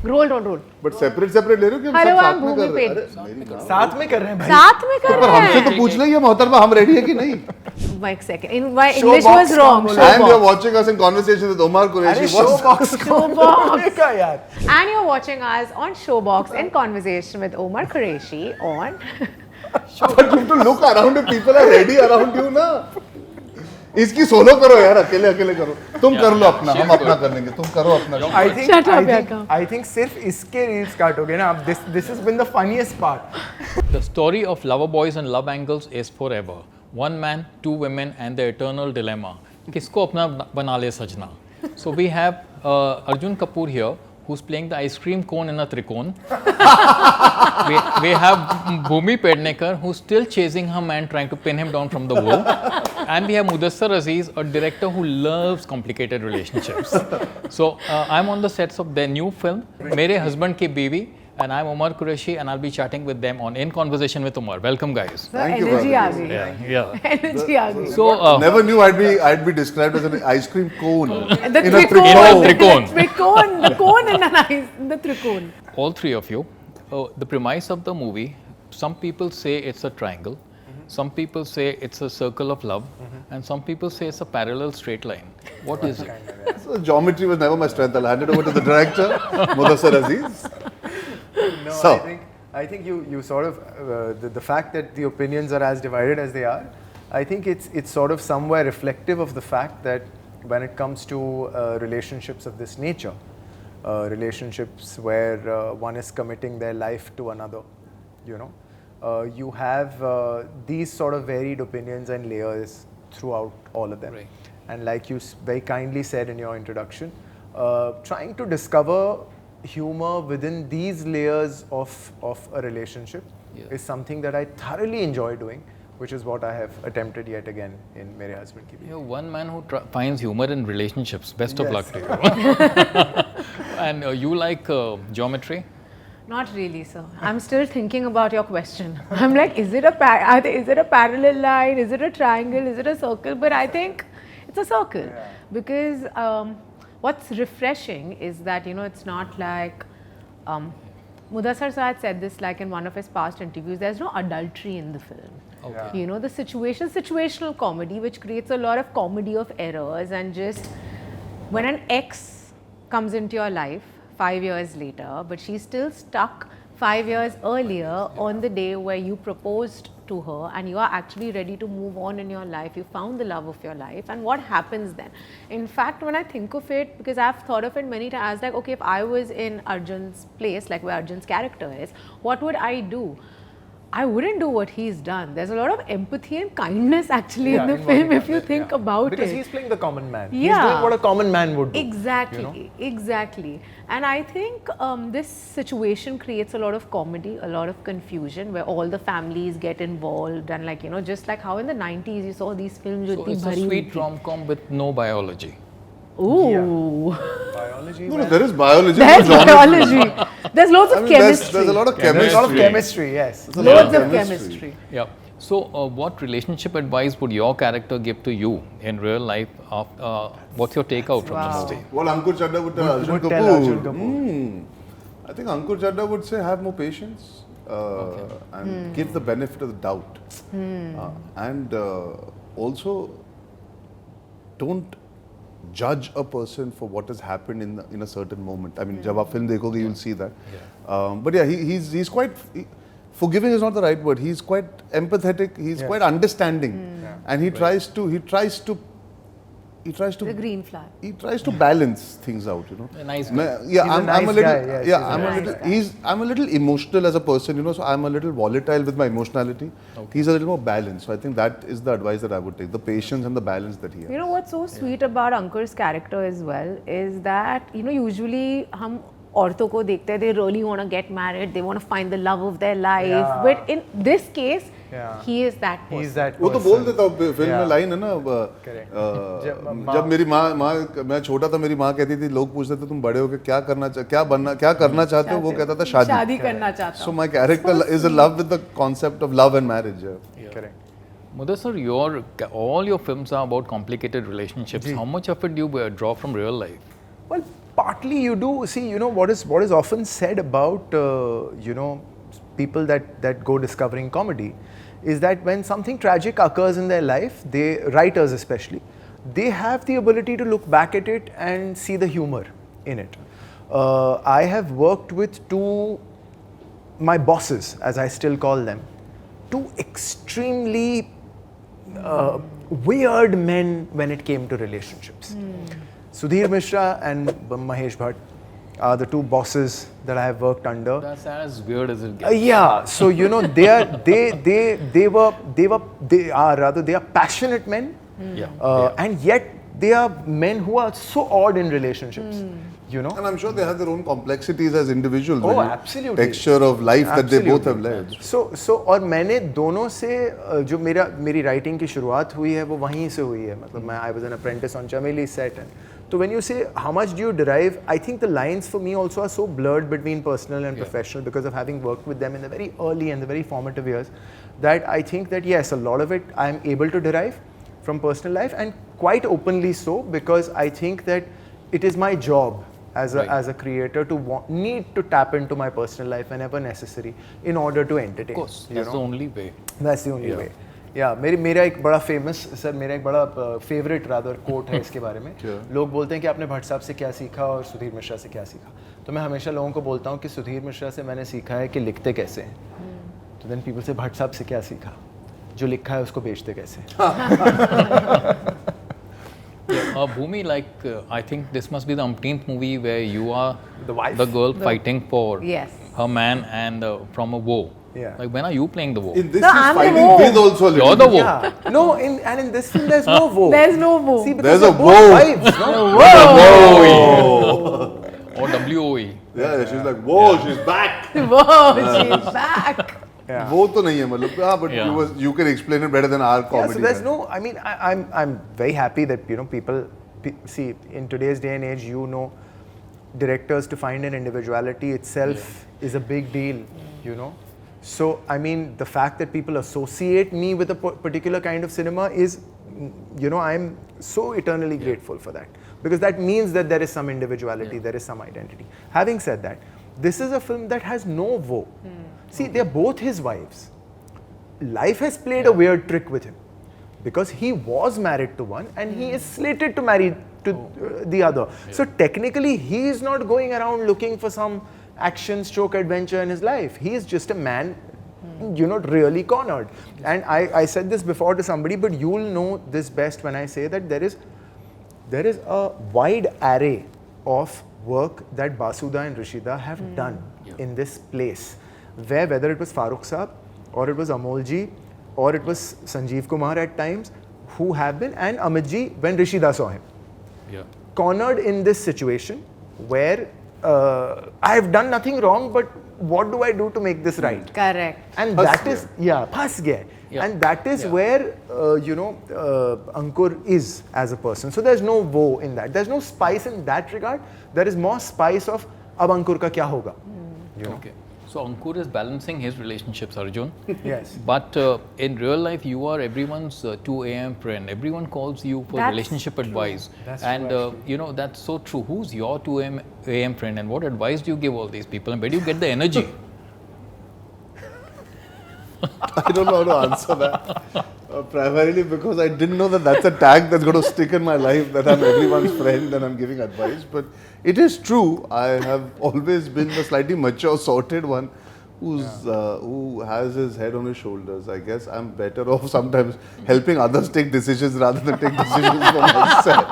Roll, don't roll. But separate ले रहे हो कि हम Hello, सब I'm साथ में Bhoomi कर रहे हैं? Pednekar. अरे मेरी माँ। साथ में कर रहे हैं भाई. साथ में कर पर रहे हमसे हैं. तो पूछ लेंगे मोहतरमा हम ready है कि नहीं? One second. My English was wrong. And you're watching us in conversation with Omar Qureshi. अरे showbox Showbox. का यार. And you're watching us on Showbox in conversation with Omar Qureshi on. But you have to look around if people are ready around you ना. इसकी solo करो यार, अकेले अकेले करो. तुम कर लो अपना, हम अपना कर लेंगे. तुम करो अपना. I think सिर्फ इसके reels start हो गए ना. This has been the funniest part. The story of lover boys and love angles is forever. One man, two women, and the eternal dilemma. किसको अपना बना ले सजना? So we have Arjun Kapoor here, who's playing the ice cream cone in a trikone. we have Bhoomi Pednekar, who's still chasing her man, trying to pin him down from the wall. And we have Mudassir Aziz, a director who loves complicated relationships. So I'm on the sets of their new film, Mere Husband Ki Biwi. And I'm Omar Qureshi, and I'll be chatting with them on In Conversation with Omar. Welcome, guys. Thank you, Energy uh brother. गई. Yeah. Energy आ गई. So Never knew I'd be described as an ice cream cone. The in a trikone. trikone. The trikone. The cone in an ice. The trikone. all three of you, the premise of the movie, some people say it's a triangle, some people say it's a circle of love, and some people say it's a parallel straight line. What is it? So geometry was never my strength. I'll hand it over to the director, Mudassir Aziz. No, So. I think you sort of the fact that the opinions are as divided as they are, I think it's sort of somewhere reflective of the fact that when it comes to relationships of this nature, relationships where one is committing their life to another, you know, you have these sort of varied opinions and layers throughout all of them. Right. And like you very kindly said in your introduction, trying to discover humor within these layers of a relationship is something that I thoroughly enjoy doing, which is what I have attempted yet again in Mere Husband Ki Biwi. You're one man who finds humor in relationships. Best of Yes. luck to you. And you like geometry? Not really, sir. I'm still thinking about your question. I'm like, is it a parallel line? Is it a triangle? Is it a circle? But I think it's a circle because what's refreshing is that, you know, it's not like Mudassir Sir had said this like in one of his past interviews. There's no adultery in the film. Okay. You know, the situational comedy, which creates a lot of comedy of errors, and just when an ex comes into your life 5 years later, but she's still stuck 5 years earlier on the day where you proposed to her and you are actually ready to move on in your life, you found the love of your life, and what happens then? In fact, when I think of it, because I've thought of it many times, I was like, okay, if I was in Arjun's place, like where Arjun's character is, what would I do? I wouldn't do what he's done. There's a lot of empathy and kindness actually in the film if you think about because it. he's playing the common man. Yeah. He's doing what a common man would do. Exactly, exactly. And I think this situation creates a lot of comedy, a lot of confusion, where all the families get involved, and like, you know, just like how in the 90s you saw these films with So the it's a sweet rom-com with no biology. Ooh, Biology. No, there is biology. there's no geometry. biology. There's lots of chemistry. There's a lot of There's chemistry. a lot of chemistry, yes. There's a lot Loads of chemistry. Yeah. So what relationship advice would your character give to you in real life? What's your takeout from the movie? What Ankur Chadda would tell Arjun would Kapoor. tell Arjun Kapoor. I think Ankur Chadda would say have more patience and give the benefit of the doubt. And also don't judge a person for what has happened in a certain moment. I mean, जब आप film देखोगे, you'll see that. But yeah, he's quite forgiving is not the right word. He's quite empathetic. He's quite understanding, and he tries to The green flag. he tries to balance things out, you know. A nice guy. Yeah, He's a I'm nice a little, guy, yes, he's a I'm a nice little, guy. I'm a little emotional as a person, you know. So I'm a little volatile with my emotionality. He's a little more balanced. So I think that is the advice that I would take: the patience and the balance that he has. You know what's so sweet about Ankur's character as well is that, you know, usually हम औरतों को देखते हैं, they really want to get married, they want to find the love of their life. Yeah. But in this case, Yeah. he is that person. He's that वो तो person. बोल देता हूँ फिल्म में लाइन है ना Correct. जब मेरी माँ मैं छोटा था, मेरी माँ कहती थी, लोग पूछते थे तुम बड़े होके क्या करना चाहते हो, वो कहता था शादी करना चाहता So my character is in love with the concept of love and marriage. Correct. Mudassir, all your films are about complicated relationships. How much of it do you draw from real life? Well, partly you do see, you know, what is often said about you know, people that go discovering comedy is that when something tragic occurs in their life, writers especially, they have the ability to look back at it and see the humor in it. I have worked with my bosses, as I still call them, two extremely weird men when it came to relationships. Sudhir Mishra and Mahesh Bhatt are the two bosses that I have worked under. That's as weird as it gets. Yeah, so you know, they are passionate men, and yet they are men who are so odd in relationships. You know, And I'm sure they have their own complexities as individuals. Oh, when you- absolutely. Texture of life that they both have led. So और मैंने दोनों से जो मेरी writing की शुरुआत हुई है वो वहीं से हुई है. मतलब I was an apprentice on Chameli set. So when you say how much do you derive, I think the lines for me also are so blurred between personal and professional because of having worked with them in the very early and the very formative years, that I think that yes, a lot of it I am able to derive from personal life, and quite openly so, because I think that it is my job as a creator to need to tap into my personal life whenever necessary in order to entertain. Of course, that's the only way. That's the only way. Yeah, मेरा एक बड़ा favorite rather quote है इसके बारे में. लोग बोलते हैं कि आपने भट्ट साहब से क्या सीखा और सुधीर मिश्रा से क्या सीखा. तो मैं हमेशा लोगों को बोलता हूँ कि सुधीर मिश्रा से मैंने सीखा है कि लिखते कैसे हैं. तो then people say भट्ट साहब से क्या सीखा? जो लिखा है उसको बेचते कैसे? Bhoomi, I think this must be the umpteenth movie where you are The wife. the girl fighting for Yes. her man and from a woe. Yeah. Like, when are you playing the woe? In this, No, he's I'm the fighting woe. with also a little You're the bit. woe. Yeah. No, in this film there's no woe. There's no woe. See, There's because a they're both woe. wives, no? Or WOE. Yeah, she's like, whoa, she's back. Whoa, she's back. Yeah. वो तो नहीं है मतलब but you can explain it better than our Yeah, comedy. so there's no. I mean, I'm very happy that people see in today's day and age, you know, directors to find an individuality itself is a big deal, you know. So I mean, the fact that people associate me with a particular kind of cinema is, you know, I'm so eternally grateful for that, because that means that there is some individuality, there is some identity. Having said that, this is a film that has no woe. See, they're both his wives. Life has played a weird trick with him, because he was married to one and he is slated to marry to the other. So technically he is not going around looking for some action stroke adventure in his life. He is just a man, you know, really cornered. And I said this before to somebody, but you will know this best when I say that there is a wide array of work that Basuda and Rishida have done in this place, where whether it was Farooq Saab or it was Amolji or it was Sanjeev Kumar at times, who have been, and Amitji when Rishida saw him, cornered in this situation where I have done nothing wrong, but what do I do to make this right? Correct. And Phas that gaya. is, phas gaya. And that is where, you know, Ankur is as a person. So there's no woe in that. There's no spice in that regard. There is more spice of, ab Ankur ka kya hoga? You know? Okay. So Ankur is balancing his relationships, Arjun. Yes. But in real life, you are everyone's 2 a.m. friend. Everyone calls you for That's relationship advice. That's and true, you know, that's so true. Who's your 2 a.m. friend, and what advice do you give all these people, and where do you get the energy? I don't know how to answer that. Primarily because I didn't know that that's a tag that's going to stick in my life, that I'm everyone's friend and I'm giving advice. But it is true. I have always been the slightly mature, sorted one who has his head on his shoulders. I guess I'm better off sometimes helping others take decisions rather than take decisions for myself.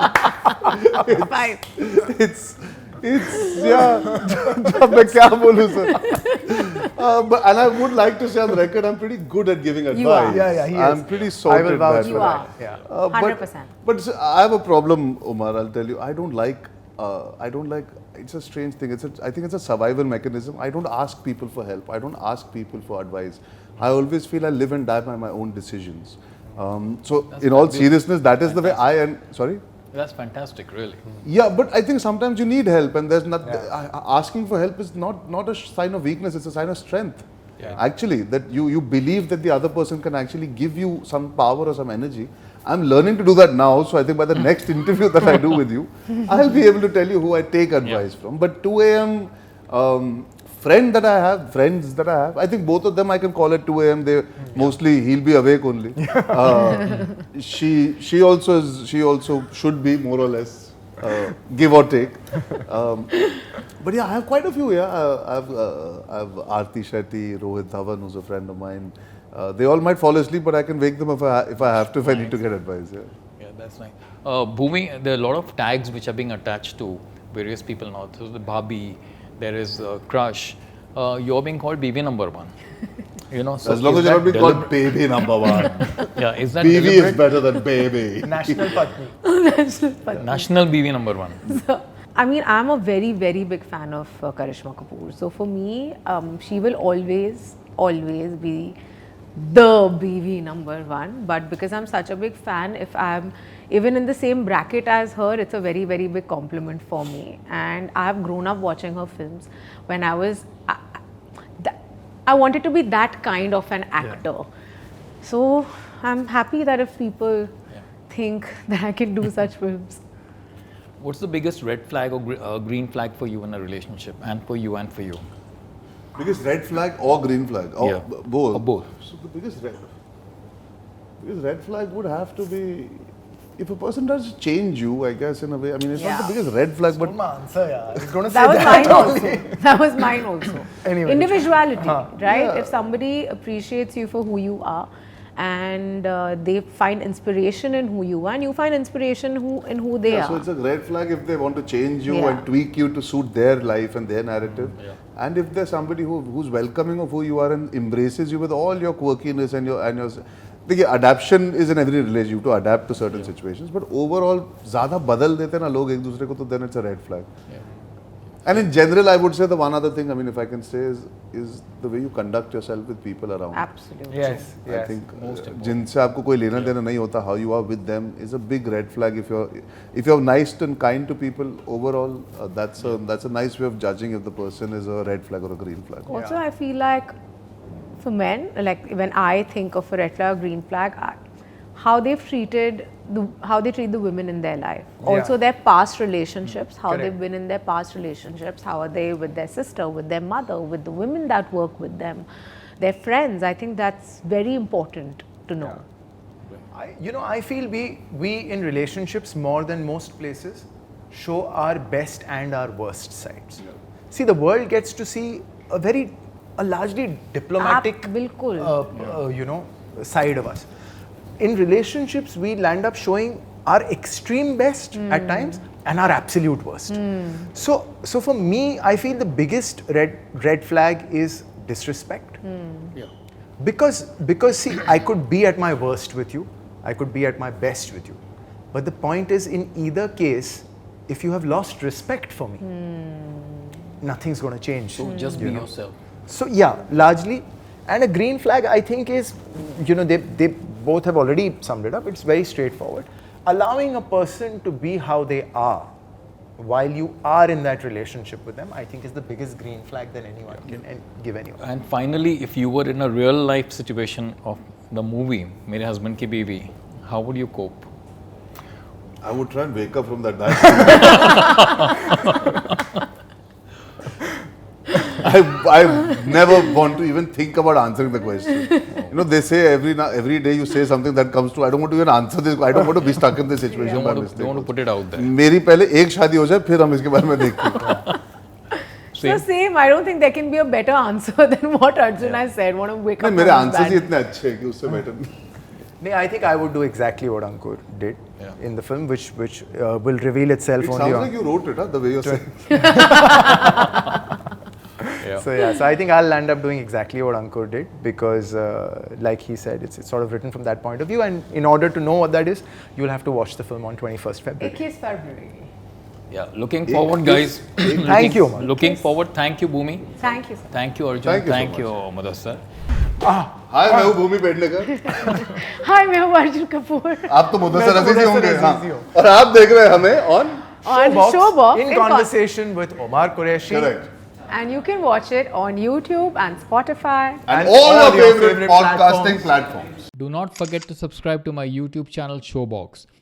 It's अब मैं क्या बोलूं sir? But and I would like to say on the record, I'm pretty good at giving advice. You are. Yeah, he I'm is. pretty sorted. I will vouch that for You way. are. Yeah. 100%. But I have a problem, Omar. I'll tell you. I don't like. It's a strange thing. I think it's a survival mechanism. I don't ask people for help. I don't ask people for advice. I always feel I live and die by my own decisions. So in all seriousness, that is the way I am. Sorry. That's fantastic, really. Yeah, but I think sometimes you need help, and there's not asking for help is not a sign of weakness. It's a sign of strength. Yeah. Actually, that you believe that the other person can actually give you some power or some energy, I'm learning to do that now, so I think by the next interview that I do with you, I'll be able to tell you who I take advice from. But 2 a.m. Friends that I have, I think both of them I can call at 2 a.m. They mostly he'll be awake only. She also should be more or less, give or take. But yeah, I have quite a few. Yeah, I have Aarti Shetty, Rohit Dhawan, who's a friend of mine. They all might fall asleep, but I can wake them if I have to, if I need to get advice. Yeah, that's nice. Bhoomi, there are a lot of tags which are being attached to various people now. So the Bhabhi, there is Crush. You're being called Biwi number 1. You know, so as long as you're not being called baby number 1. Yeah, is that Biwi deliberate? is better than baby. National Patni. National Biwi number 1. So, I mean, I'm a very, very big fan of Karishma Kapoor. So for me, she will always be the BV number 1. But because I'm such a big fan, if I'm even in the same bracket as her, it's a very, very big compliment for me. And I've grown up watching her films. When I wanted to be that kind of an actor. So I'm happy that if people think that I can do such films. What's the biggest red flag or green flag for you in a relationship, and for you and for you? Biggest red flag or green flag? Or both? Or both. So the biggest red flag would have to be if a person does change you, I guess, in a way. I mean, it's not the biggest red flag, but My answer, yeah. I was going to say That was that mine only. also. That was mine also. Anyway. Individuality, right? Yeah. If somebody appreciates you for who you are and they find inspiration in who you are and you find inspiration in who they are. so it's a red flag if they want to change you Yeah. and tweak you to suit their life and their narrative. And if there's somebody who's welcoming of who you are and embraces you with all your quirkiness and your देखिए adaptation is in every relationship, you to adapt to certain situations, but overall ज़्यादा बदल देते हैं ना लोग एक दूसरे को, तो then it's a red flag. And in general, I would say the one other thing, I mean, if I can say, is the way you conduct yourself with people around. Absolutely. Yes, I yes. think जिनसे आपको कोई लेना देना नहीं होता, how you are with them is a big red flag. If you're nice and kind to people overall, that's a nice way of judging if the person is a red flag or a green flag. Also, I feel like for men, like when I think of a red flag or green flag, how they treat the women in their life. Also their past relationships, how Correct. they've been in their past relationships, how are they with their sister, with their mother, with the women that work with them, their friends. I think that's very important to know. I feel we in relationships more than most places show our best and our worst sides. See, the world gets to see a largely diplomatic बिल्कुल. side of us. In relationships, we land up showing our extreme best at times and our absolute worst. So for me, I feel the biggest red flag is disrespect. Because see, I could be at my worst with you, I could be at my best with you, but the point is, in either case, if you have lost respect for me, nothing's going to change. So just be yourself. So yeah, largely. And a green flag, I think, is, they both have already summed it up. It's very straightforward. Allowing a person to be how they are while you are in that relationship with them, I think, is the biggest green flag that anyone can give anyone. And finally, if you were in a real life situation of the movie Mere Husband Ki Biwi, how would you cope? I would try and wake up from that night. I never want to even think about answering the question. They say every day you say something that comes true. I don't want to even answer this. I don't want to be stuck in this situation by mistake. Don't want to put it out there. मेरी पहले एक शादी हो जाए, फिर हम इसके बारे में देखेंगे. So same, I don't think there can be a better answer than what Arjun has said. Want to wake up. मेरे from his answers he bed. इतने अच्छे हैं कि उससे better. I think I would do exactly what Ankur did in the film, which will reveal itself It only sounds on. like you wrote it, the way you're saying. So I think I'll end up doing exactly what Ankur did, because like he said, it's sort of written from that point of view, and in order to know what that is, you'll have to watch the film on 21st February. 21st February. Yeah, looking forward, guys. Thank you, Omar. Looking forward. Thank you, Bhoomi. Thank you, sir. Thank you, Arjun. Thank you so Mudassir. Hi, मैं हूँ भूमि Pednekar. Hi, मैं हूँ Arjun Kapoor. आप तो मुदस्सिर अजीज ही होंगे. मुदस्सिर अजीज ही हो. और आप देख रहे हैं हमें on On Showbox in conversation with Omar Qureshi. Correct. And you can watch it on YouTube and Spotify. And all your favorite podcasting platforms. Do not forget to subscribe to my YouTube channel Showbox.